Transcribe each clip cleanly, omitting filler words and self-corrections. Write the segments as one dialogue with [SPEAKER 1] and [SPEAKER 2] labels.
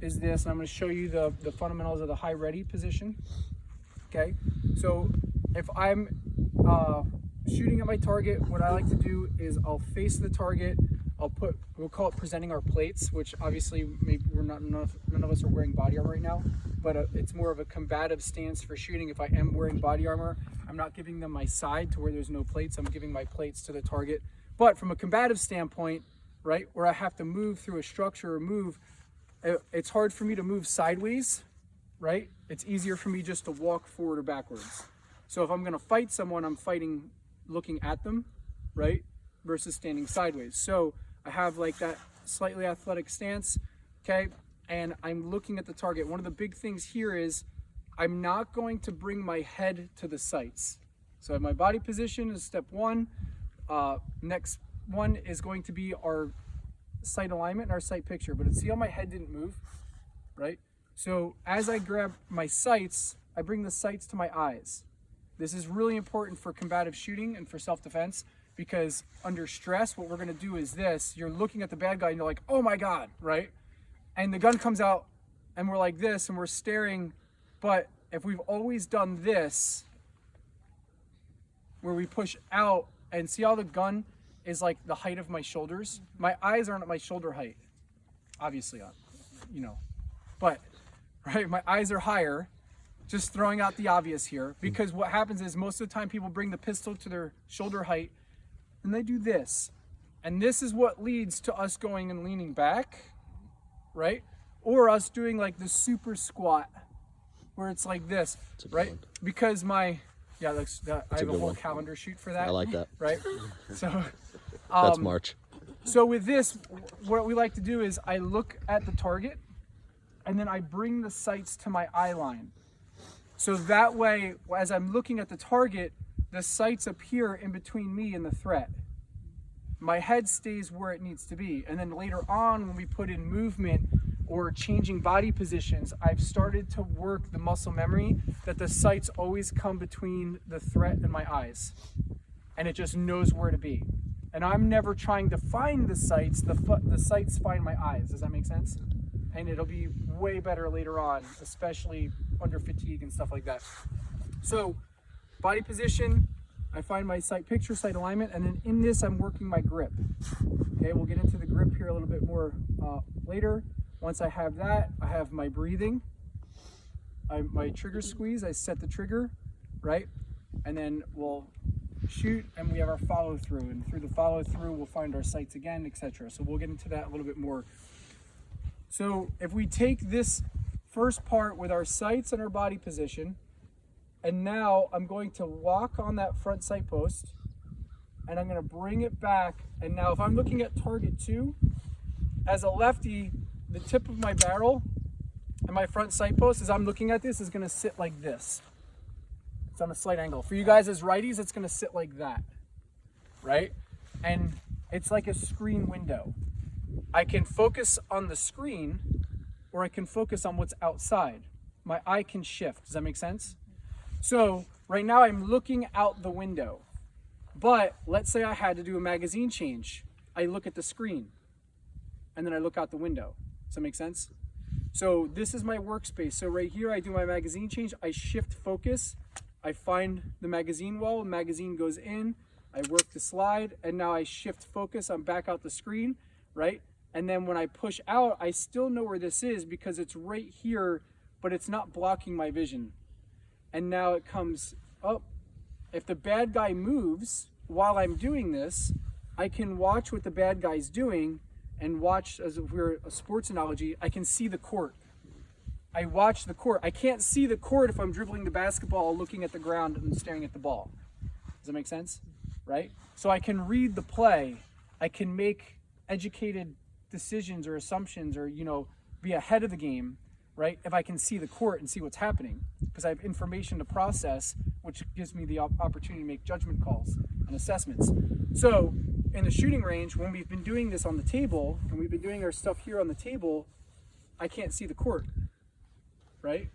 [SPEAKER 1] is this, and I'm going to show you the fundamentals of the high ready position. Okay, so if I'm shooting at my target, what I like to do is I'll face the target. We'll call it presenting our plates, which obviously maybe none of us are wearing body armor right now, but it's more of a combative stance for shooting. If I am wearing body armor, I'm not giving them my side to where there's no plates. I'm giving my plates to the target. But from a combative standpoint, right, where I have to move through a structure or move, it's hard for me to move sideways, right? It's easier for me just to walk forward or backwards. So if I'm gonna fight someone, I'm fighting looking at them, right? Versus standing sideways. So I have like that slightly athletic stance, okay? And I'm looking at the target. One of the big things here is I'm not going to bring my head to the sights. So my body position is step one. Next one is going to be our sight alignment and our sight picture. But see how my head didn't move, right? So as I grab my sights, I bring the sights to my eyes. This is really important for combative shooting and for self-defense, because under stress, what we're gonna do is this: you're looking at the bad guy and you're like, oh my God, right? And the gun comes out and we're like this and we're staring. But if we've always done this, where we push out and see how the gun is like the height of my shoulders, my eyes aren't at my shoulder height, obviously, you know, but right, my eyes are higher. Just throwing out the obvious here, because what happens is most of the time people bring the pistol to their shoulder height and they do this. And this is what leads to us going and leaning back, right? Or us doing like the super squat where it's like this, right? Because I have a whole calendar shoot for that.
[SPEAKER 2] I like that.
[SPEAKER 1] Right? So
[SPEAKER 2] that's March.
[SPEAKER 1] So with this, what we like to do is I look at the target and then I bring the sights to my eye line. So that way, as I'm looking at the target, the sights appear in between me and the threat. My head stays where it needs to be. And then later on, when we put in movement or changing body positions, I've started to work the muscle memory that the sights always come between the threat and my eyes. And it just knows where to be. And I'm never trying to find the sights, the sights find my eyes. Does that make sense? And it'll be way better later on, especially under fatigue and stuff like that. So body position, I find my sight picture, sight alignment, and then in this I'm working my grip. Okay, we'll get into the grip here a little bit more later. Once I have that, I have my breathing, my trigger squeeze, I set the trigger, right? And then we'll shoot and we have our follow through, and through the follow through we'll find our sights again, etc. So we'll get into that a little bit more. So if we take this first part with our sights and our body position, and now I'm going to walk on that front sight post and I'm going to bring it back. And now if I'm looking at target 2, as a lefty, the tip of my barrel and my front sight post, as I'm looking at this, is going to sit like this. It's on a slight angle. For you guys as righties, it's going to sit like that, right? And it's like a screen window. I can focus on the screen or I can focus on what's outside. My eye can shift. Does that make sense? So right now I'm looking out the window, but let's say I had to do a magazine change. I look at the screen and then I look out the window. Does that make sense? So this is my workspace. So right here I do my magazine change. I shift focus. I find the magazine well. The magazine goes in. I work the slide and now I shift focus. I'm back out the screen, right? And then when I push out, I still know where this is because it's right here, but it's not blocking my vision. And now it comes up. If the bad guy moves while I'm doing this, I can watch what the bad guy's doing and watch, as if we're a sports analogy, I can see the court. I watch the court. I can't see the court if I'm dribbling the basketball, looking at the ground and staring at the ball. Does that make sense? Right? So I can read the play. I can make educated decisions or assumptions or, be ahead of the game, right? If I can see the court and see what's happening, because I have information to process, which gives me the opportunity to make judgment calls and assessments. So in the shooting range, when we've been doing this on the table and we've been doing our stuff here on the table, I can't see the court, right?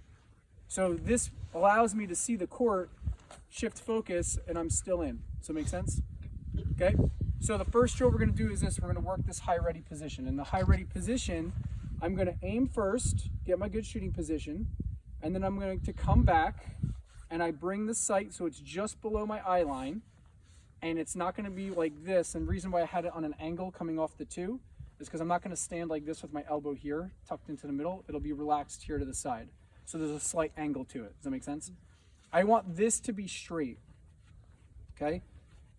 [SPEAKER 1] So this allows me to see the court, shift focus, and I'm still in. Does that make sense? Okay. So the first drill we're going to do is this. We're going to work this high ready position. And the high ready position I'm going to aim first, get my good shooting position, and then I'm going to come back and I bring the sight so it's just below my eye line, and it's not going to be like this. And the reason why I had it on an angle coming off the 2 is because I'm not going to stand like this with my elbow here tucked into the middle. It'll be relaxed here to the side. So there's a slight angle to it. Does that make sense? I want this to be straight. Okay?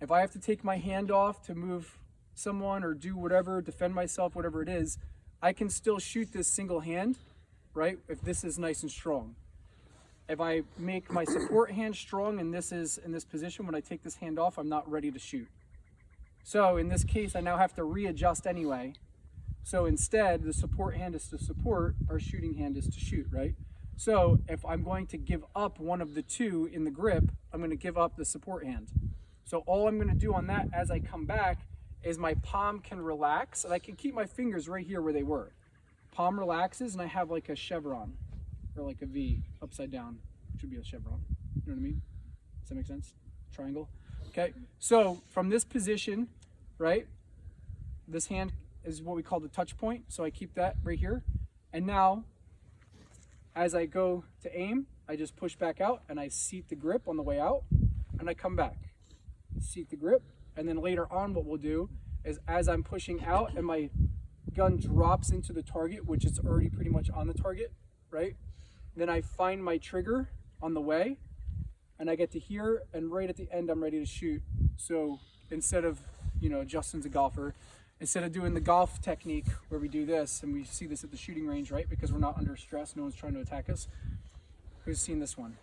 [SPEAKER 1] If I have to take my hand off to move someone or do whatever, defend myself, whatever it is, I can still shoot this single hand, right? If this is nice and strong. If I make my support hand strong and this is in this position, when I take this hand off, I'm not ready to shoot. So in this case, I now have to readjust anyway. So instead, the support hand is to support, our shooting hand is to shoot, right? So if I'm going to give up one of the 2 in the grip, I'm going to give up the support hand. So all I'm going to do on that as I come back is my palm can relax, and I can keep my fingers right here where they were. Palm relaxes, and I have like a chevron, or like a V upside down, which would be a chevron. You know what I mean? Does that make sense? Triangle. Okay, so from this position, right, this hand is what we call the touch point, so I keep that right here. And now, as I go to aim, I just push back out, and I seat the grip on the way out, and I come back. Seat the grip, and then later on what we'll do is as I'm pushing out and my gun drops into the target, which is already pretty much on the target, right? Then I find my trigger on the way, and I get to here, and right at the end I'm ready to shoot. So instead of, you know, Justin's a golfer, instead of doing the golf technique where we do this, and we see this at the shooting range, right? Because we're not under stress, no one's trying to attack us. Who's seen this one?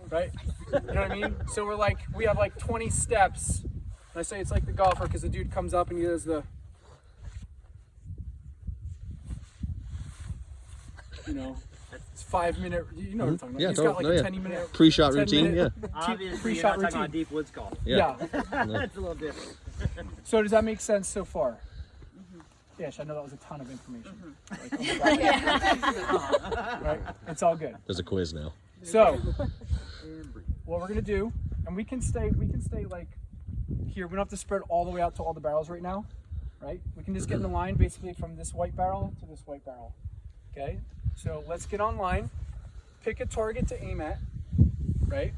[SPEAKER 1] Right? You know what I mean? So we have like 20 steps. And I say it's like the golfer because the dude comes up and he does the, you know, it's 5 minute, you know what I'm talking about.
[SPEAKER 2] Yeah,
[SPEAKER 1] he's got like a 10-minute
[SPEAKER 2] pre-shot routine, yeah.
[SPEAKER 3] Obviously,
[SPEAKER 1] pre-shot
[SPEAKER 3] you're not talking
[SPEAKER 1] routine.
[SPEAKER 3] about deep woods golf.
[SPEAKER 1] Yeah.
[SPEAKER 3] That's a little different.
[SPEAKER 1] So does that make sense so far? Yes, I know that was a ton of information. Like, oh my God. Right? It's all good.
[SPEAKER 2] There's a quiz now.
[SPEAKER 1] So, what we're gonna do, and we can stay like here. We don't have to spread all the way out to all the barrels right now, right? We can just get in the line basically from this white barrel to this white barrel. Okay. So let's get online. Pick a target to aim at, right?